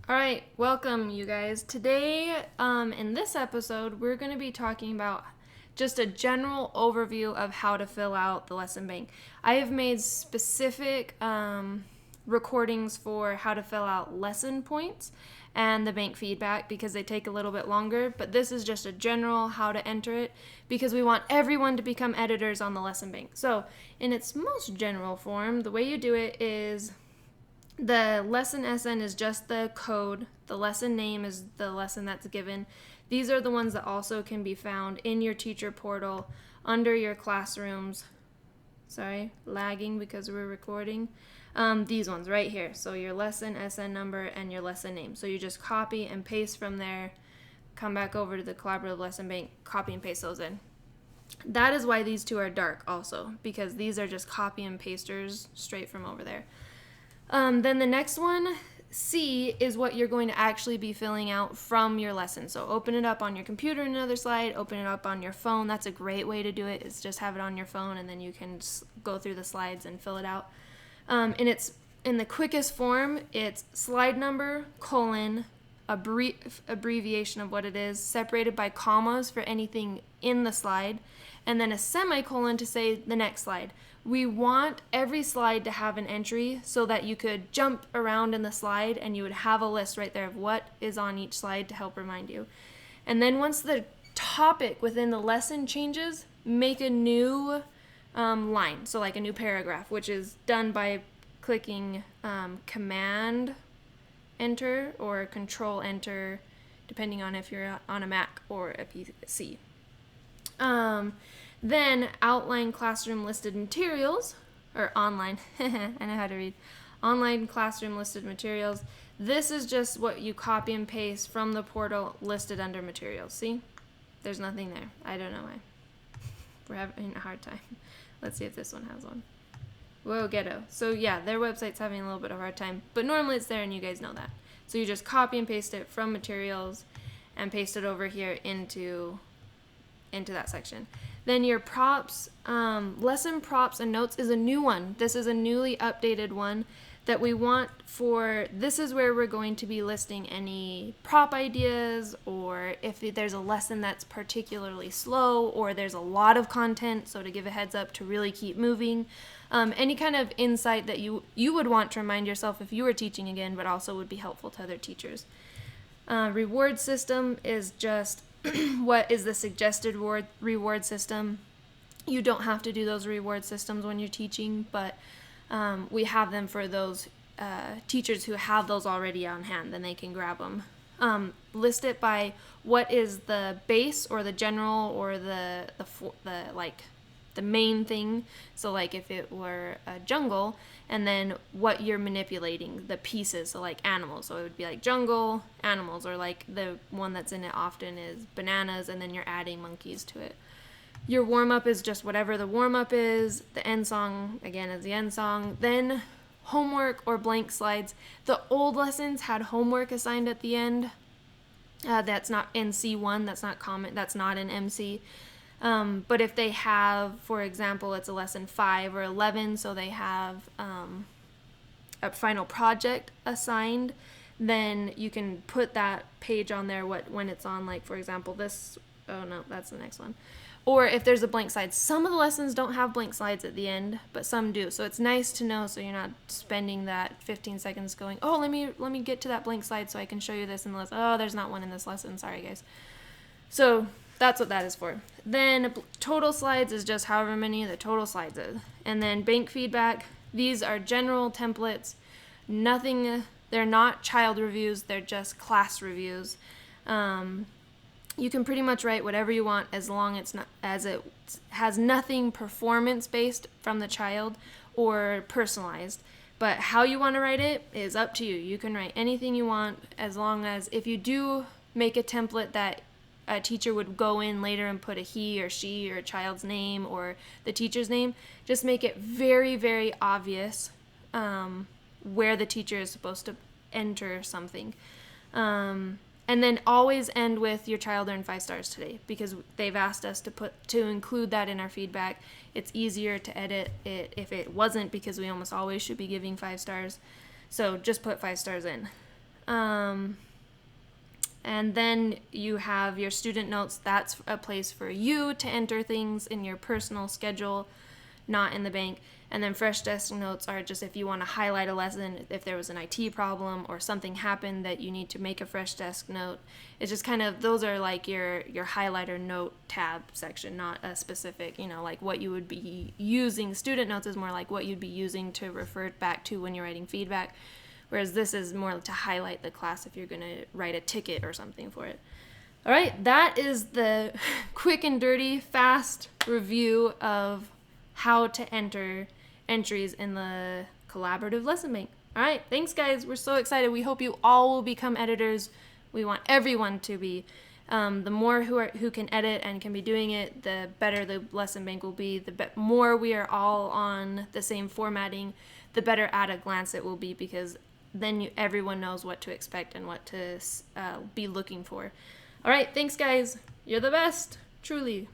All right, welcome you guys. Today, in this episode, we're going to be talking about just a general overview of how to fill out the lesson bank. I have made specific recordings for how to fill out lesson points and the bank feedback because they take a little bit longer, but this is just a general how to enter it because we want everyone to become editors on the lesson bank. So, in its most general form, the way you do it is the lesson SN is just the code. The lesson name is the lesson that's given. These are the ones that also can be found in your teacher portal under your classrooms. Sorry, lagging because we're recording. These ones right here. So your lesson SN number and your lesson name. So you just copy and paste from there, come back over to the collaborative lesson bank, copy and paste those in. That is why these two are dark also, because these are just copy and pasters straight from over there. Then the next one, C, is what you're going to actually be filling out from your lesson. So open it up on your computer in another slide, open it up on your phone. That's a great way to do it, is just have it on your phone and then you can just go through the slides and fill it out. And it's in the quickest form, it's slide number, colon, a brief abbreviation of what it is, separated by commas for anything in the slide, and then a semicolon to say the next slide. We want every slide to have an entry so that you could jump around in the slide and you would have a list right there of what is on each slide to help remind you. And then once the topic within the lesson changes, make a new line, so like a new paragraph, which is done by clicking Command Enter or Control Enter, depending on if you're on a Mac or a PC. Then outline classroom listed materials, or online, I know how to read, online classroom listed materials. This is just what you copy and paste from the portal listed under materials. See? There's nothing there. I don't know why. We're having a hard time. Let's see if this one has one. Whoa, ghetto. So yeah, their website's having a little bit of a hard time, but normally it's there and you guys know that. So you just copy and paste it from materials and paste it over here into that section. Then your props, lesson props and notes is a new one. This is a newly updated one that we want for, this is where we're going to be listing any prop ideas, or if there's a lesson that's particularly slow or there's a lot of content, so to give a heads up to really keep moving. Any kind of insight that you would want to remind yourself if you were teaching again, but also would be helpful to other teachers. Reward system is just what is the suggested reward system. You don't have to do those reward systems when you're teaching, but we have them for those teachers who have those already on hand, then they can grab them. List it by what is the base or the general or the main thing. So like if it were a jungle, and then what you're manipulating, the pieces, so like animals. So it would be like jungle, animals, or like the one that's in it often is bananas, and then you're adding monkeys to it. Your warm-up is just whatever the warm-up is. The end song, again, is the end song. Then homework or blank slides. The old lessons had homework assigned at the end. That's not in C1, that's not common, that's not in MC. But if they have, for example, it's a lesson 5 or 11, so they have a final project assigned, then you can put that page on there when it's on, like, for example, this, oh no, that's the next one. Or if there's a blank slide. Some of the lessons don't have blank slides at the end, but some do. So it's nice to know so you're not spending that 15 seconds going, oh, let me get to that blank slide so I can show you this in the lesson. Oh, there's not one in this lesson. Sorry, guys. So that's what that is for. Then total slides is just however many the total slides is. And then bank feedback, these are general templates. Nothing, they're not child reviews, they're just class reviews. You can pretty much write whatever you want as long as it has nothing performance based from the child or personalized. But how you want to write it is up to you. You can write anything you want, as long as if you do make a template that a teacher would go in later and put a he or she or a child's name or the teacher's name, just make it very, very obvious where the teacher is supposed to enter something. And then always end with your child earned 5 stars today, because they've asked us to include that in our feedback. It's easier to edit it if it wasn't, because we almost always should be giving 5 stars. So just put 5 stars in. And then you have your student notes. That's a place for you to enter things in your personal schedule, not in the bank. And then fresh desk notes are just if you want to highlight a lesson, if there was an IT problem or something happened that you need to make a fresh desk note. It's just kind of, those are like your highlighter note tab section, not a specific, like what you would be using. Student notes is more like what you'd be using to refer back to when you're writing feedback. Whereas this is more to highlight the class if you're going to write a ticket or something for it. All right, that is the quick and dirty, fast review of how to enter entries in the collaborative lesson bank. All right, thanks guys. We're so excited. We hope you all will become editors. We want everyone to be. The more who can edit and can be doing it, the better the lesson bank will be. The more we are all on the same formatting, the better at a glance it will be, because then everyone knows what to expect and what to be looking for. All right, thanks guys. You're the best, truly.